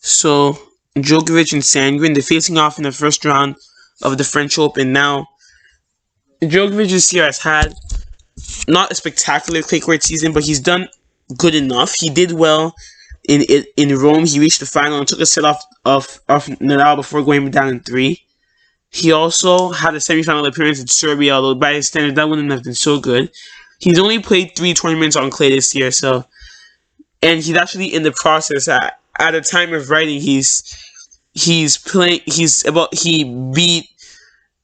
So Djokovic and Sandgren, they're facing off in the first round of the French Open. Now, Djokovic this year has had not a spectacular clay court season, but he's done good enough. He did well in Rome. He reached the final and took a set off of Nadal before going down in 3. He also had a semifinal appearance in Serbia, although by his standards that wouldn't have been so good. He's only played 3 tournaments on clay this year, and he's actually in the process. At the time of writing, he beat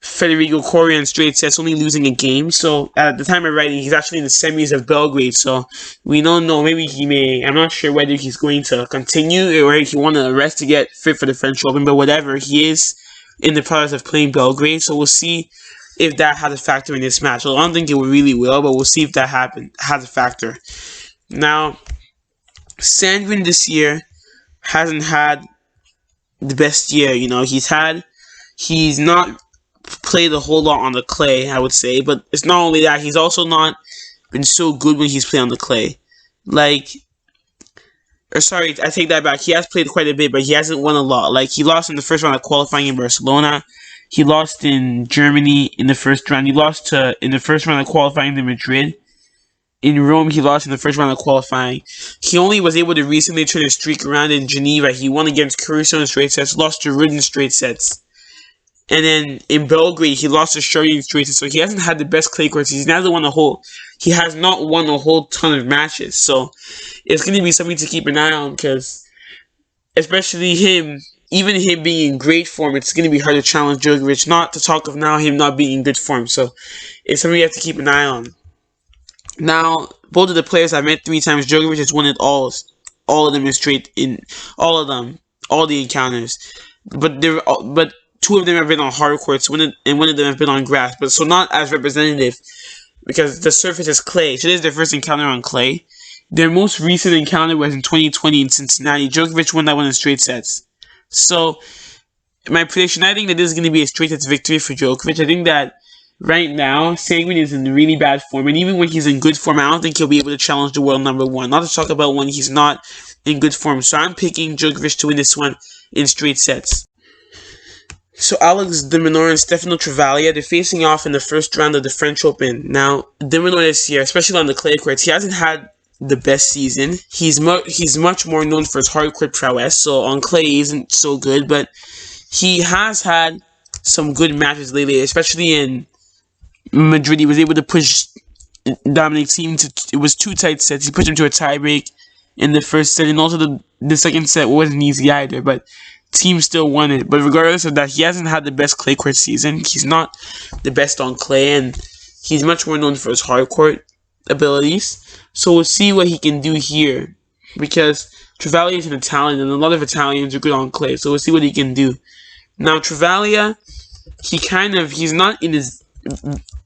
Federico Coria in straight sets, only losing a game. So at the time of writing, he's actually in the semis of Belgrade. So we don't know. Maybe he may. I'm not sure whether he's going to continue or if he want to rest to get fit for the French Open. But whatever, he is in the process of playing Belgrade. So we'll see if that has a factor in this match. Well, I don't think it really will, but we'll see if that has a factor. Now, Sandgren this year hasn't had the best year. He's not played a whole lot on the clay, I would say, but it's not only that, he's also not been so good when he's played on the clay. I take that back. He has played quite a bit, but he hasn't won a lot. He lost in the first round of qualifying in Barcelona. He lost in Germany in the first round. He lost in the first round of qualifying to Madrid. In Rome, he lost in the first round of qualifying. He only was able to recently turn his streak around in Geneva. He won against Caruso in straight sets, lost to Ruud in straight sets. And then in Belgrade, he lost to Shorty in straight sets. So he hasn't had the best clay court season. He has not won a whole ton of matches. So it's going to be something to keep an eye on, because especially him, even him being in great form, it's going to be hard to challenge Djokovic. Not to talk of now him not being in good form. So it's something you have to keep an eye on. Now, both of the players I've met 3 times, Djokovic has won it all of them all the encounters. But 2 of them have been on hard courts, and one of them have been on grass. But so not as representative, because the surface is clay. So this is their first encounter on clay. Their most recent encounter was in 2020 in Cincinnati. Djokovic won that one in straight sets. So my prediction, I think that this is going to be a straight sets victory for Djokovic. I think that right now, Sandgren is in really bad form, and even when he's in good form, I don't think he'll be able to challenge the world number 1. Not to talk about when he's not in good form. So I'm picking Djokovic to win this one in straight sets. So Alex de Minaur and Stefano Travaglia, they're facing off in the first round of the French Open. Now, de Minaur this year, especially on the clay courts, he hasn't had the best season. He's much more known for his hard court prowess, so on clay he isn't so good, but he has had some good matches lately, especially in Madrid. He was able to push Dominic Thiem it was 2 tight sets. He pushed him to a tiebreak in the first set, and also the second set wasn't easy either, but Thiem still won it. But regardless of that, he hasn't had the best clay court season. He's not the best on clay, and he's much more known for his hard court abilities. So we'll see what he can do here, because Travaglia is an Italian, and a lot of Italians are good on clay. So we'll see what he can do. Now, Travaglia, he's not in his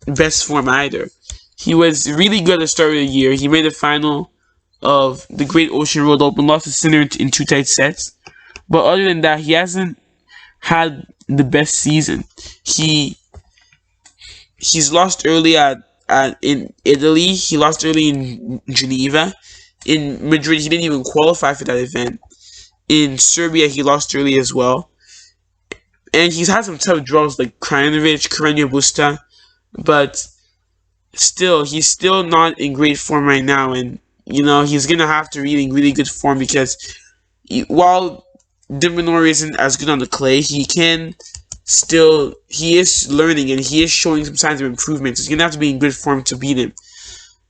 best form either. He was really good at the start of the year. He made the final of the Great Ocean Road Open, lost to Sinner in 2 tight sets. But other than that, he hasn't had the best season. He's lost early in Italy. He lost early in Geneva. In Madrid, he didn't even qualify for that event. In Serbia, he lost early as well. And he's had some tough draws like Krajinovic, Carreño Busta. But still, he's still not in great form right now. And, he's going to have to be in really good form, because while de Minaur isn't as good on the clay, he is learning, and he is showing some signs of improvement. So he's going to have to be in good form to beat him.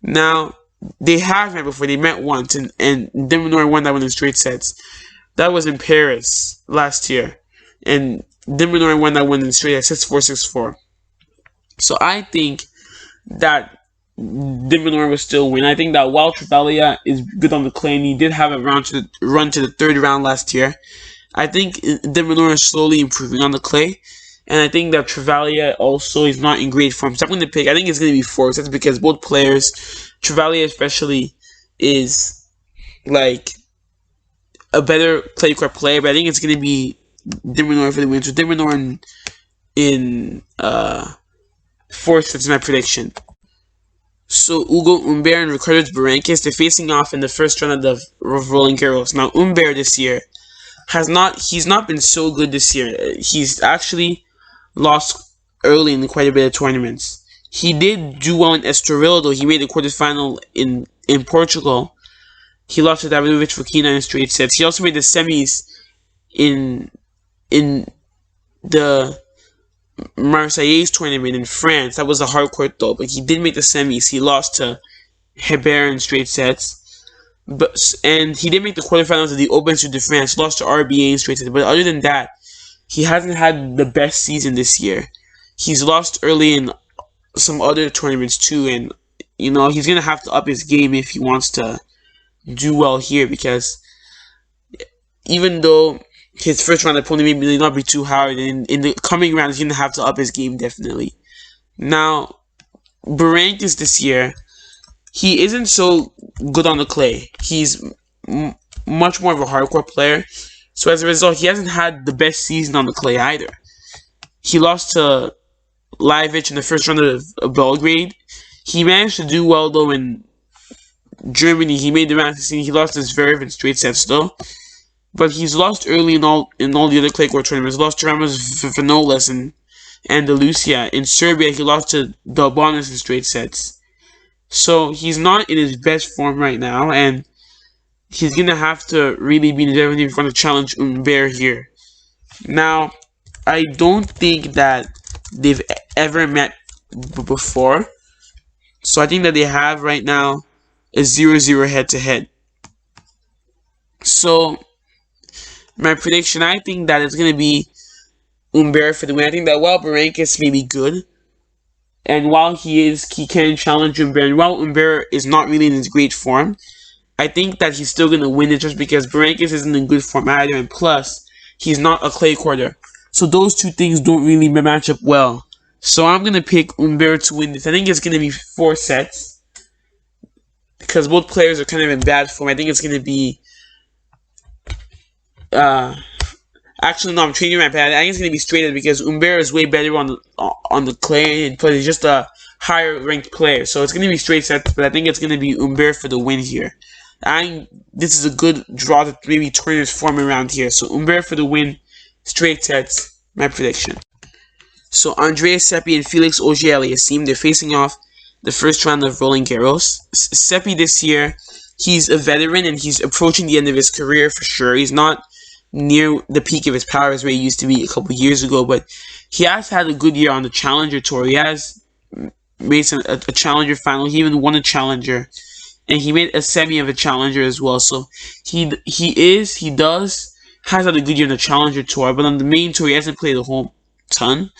Now, they have met before. They met once, and de Minaur won that one in straight sets. That was in Paris last year. And de Minaur won that one in straight sets, 6-4, 6-4. So I think that de Minaur will still win. I think that while Travaglia is good on the clay, and he did have a run to the 3rd round last year, I think de Minaur is slowly improving on the clay. And I think that Travaglia also is not in great form. So I'm going to pick, I think it's going to be 4 sets, because both players, Travaglia especially, is a better clay court player. But I think it's going to be de Minaur for the win. So de Minaur in 4 sets is my prediction. So Ugo Humbert and Ricardo Barranquez, they're facing off in the first round of Roland Garros. Now Humbert this year he's not been so good this year. He's actually lost early in quite a bit of tournaments. He did do well in Estoril, though. He made the quarterfinal in Portugal. He lost to Davidovich Fokina in straight sets. He also made the semis in the Marseillais tournament in France. That was a hard court though, but he did make the semis. He lost to Hebert in straight sets. And he did make the quarterfinals of the Open de France, lost to RBA in straight sets. But other than that, he hasn't had the best season this year. He's lost early in some other tournaments too, and he's gonna have to up his game if he wants to do well here, because even though his first round opponent may not be too hard, in the coming round he's gonna have to up his game definitely. Now, Berankis this year, he isn't so good on the clay. He's much more of a hardcore player. So as a result, he hasn't had the best season on the clay either. He lost to Lajovic in the first round of Belgrade. He managed to do well though in Germany. He made the round 16. He lost to Zverev in straight sets though. But he's lost early in all the other clay court tournaments. He lost to Ramos Vinolas and Andalusia. In Serbia, he lost to Delbonis in straight sets. So he's not in his best form right now, and he's going to have to really be in front of challenge Humbert here. Now, I don't think that they've ever met before. So I think that they have right now a 0-0 head-to-head. So, my prediction, I think that it's going to be Humbert for the win. I think that while Berankis may be good, and while he can challenge Humbert, and while Humbert is not really in his great form, I think that he's still going to win it just because Berankis isn't in good form either, and plus, he's not a clay quarter. So those two things don't really match up well. So I'm going to pick Humbert to win this. I think it's going to be 4 sets, because both players are kind of in bad form. I think it's going to be... Actually, no, I'm changing my pad. I think it's going to be straighter because Humbert is way better on the clay, but he's just a higher ranked player. So it's going to be straight sets, but I think it's going to be Humbert for the win here. This is a good draw to maybe turn his form around here. So Humbert for the win, straight sets, my prediction. So Andrey Seppi and Felix Auger-Aliassime, they're facing off the first round of Roland Garros. Seppi this year, he's a veteran and he's approaching the end of his career for sure. He's not near the peak of his powers where he used to be a couple years ago, but he has had a good year on the Challenger Tour. He has made a Challenger final. He even won a Challenger, and he made a semi of a Challenger as well. So he has had a good year on the Challenger Tour, but on the main tour he hasn't played a whole ton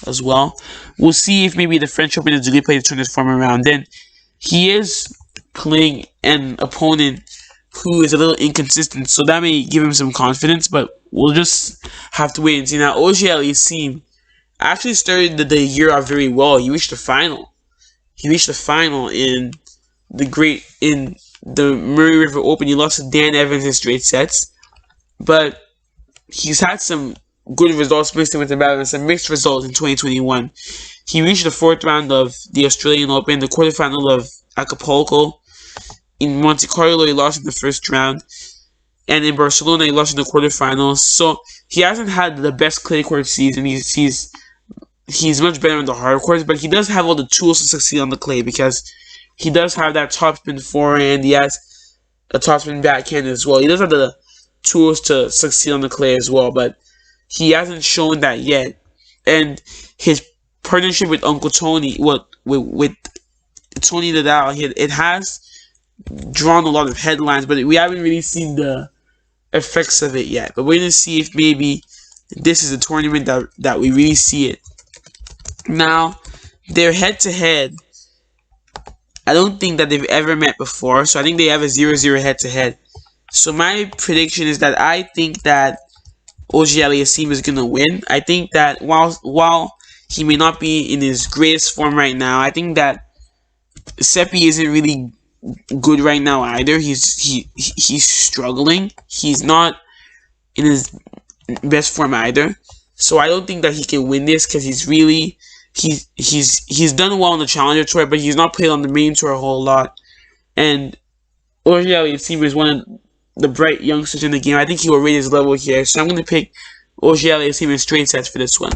as well. We'll see if maybe the French Open is a good play to turn his form around. Then he is playing an opponent who is a little inconsistent, so that may give him some confidence, but we'll just have to wait and see. Now, Auger-Aliassime actually started the year off very well. He reached the final. He reached the final in the Murray River Open. He lost to Dan Evans in straight sets, but he's had some good results mixed in with the bad and some mixed results in 2021. He reached the 4th round of the Australian Open, the quarterfinal of Acapulco. In Monte Carlo, he lost in the first round. And in Barcelona, he lost in the quarterfinals. So, he hasn't had the best clay court season. He's much better on the hard courts, but he does have all the tools to succeed on the clay because he does have that topspin forehand. He has a topspin backhand as well. He does have the tools to succeed on the clay as well, but he hasn't shown that yet. And his partnership with Uncle Tony, with Tony Nadal, it has drawn a lot of headlines, but we haven't really seen the effects of it yet. But we're going to see if maybe this is a tournament that we really see it. Now, their head-to-head, I don't think that they've ever met before, so I think they have a 0-0 head-to-head. So my prediction is that I think that Auger-Aliassime is going to win. I think that while he may not be in his greatest form right now, I think that Seppi isn't really good right now either. He's struggling. He's not in his best form either. So I don't think that he can win this because he's done well on the Challenger Tour, but he's not played on the main tour a whole lot. And Auger-Aliassime is one of the bright youngsters in the game. I think he will rate his level here. So I'm going to pick Auger Aliassime in straight sets for this one.